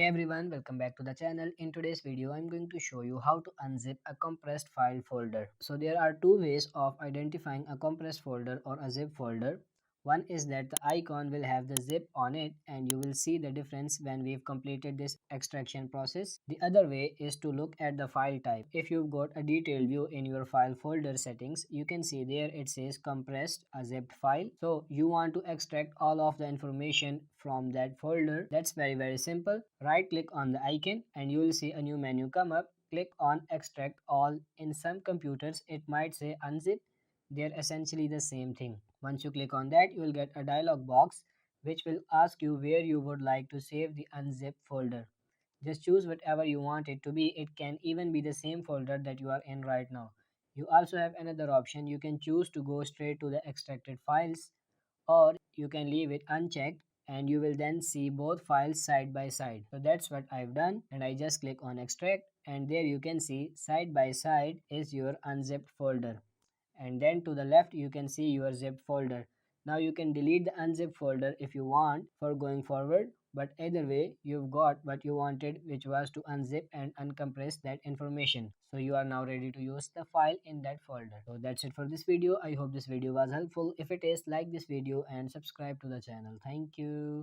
Hey everyone, welcome back to the channel. In today's video, I'm going to show you how to unzip a compressed file folder. So there are two ways of identifying a compressed folder or a zip folder. One is that the icon will have the zip on it and you will see the difference when we've completed this extraction process. The other way is to look at the file type. If you've got a detailed view in your file folder settings, you can see there it says compressed, a zipped file. So you want to extract all of the information from that folder. That's very simple. Right click on the icon and you will see a new menu come up. Click on extract all. In some computers it might say unzip. They're essentially the same thing. Once you click on that, you will get a dialog box which will ask you where you would like to save the unzip folder. Just choose whatever you want it to be. It can even be the same folder that you are in right now. You also have another option. You can choose to go straight to the extracted files, or you can leave it unchecked and you will then see both files side by side. So that's what I've done, and I just click on extract and there you can see side by side is your unzipped folder, and then to the left you can see your zipped folder. Now you can delete the unzipped folder if you want for going forward, but either way you've got what you wanted, which was to unzip and uncompress that information. So you are now ready to use the file in that folder. So that's it for this video. I hope this video was helpful. If it is, like this video and subscribe to the channel. Thank you.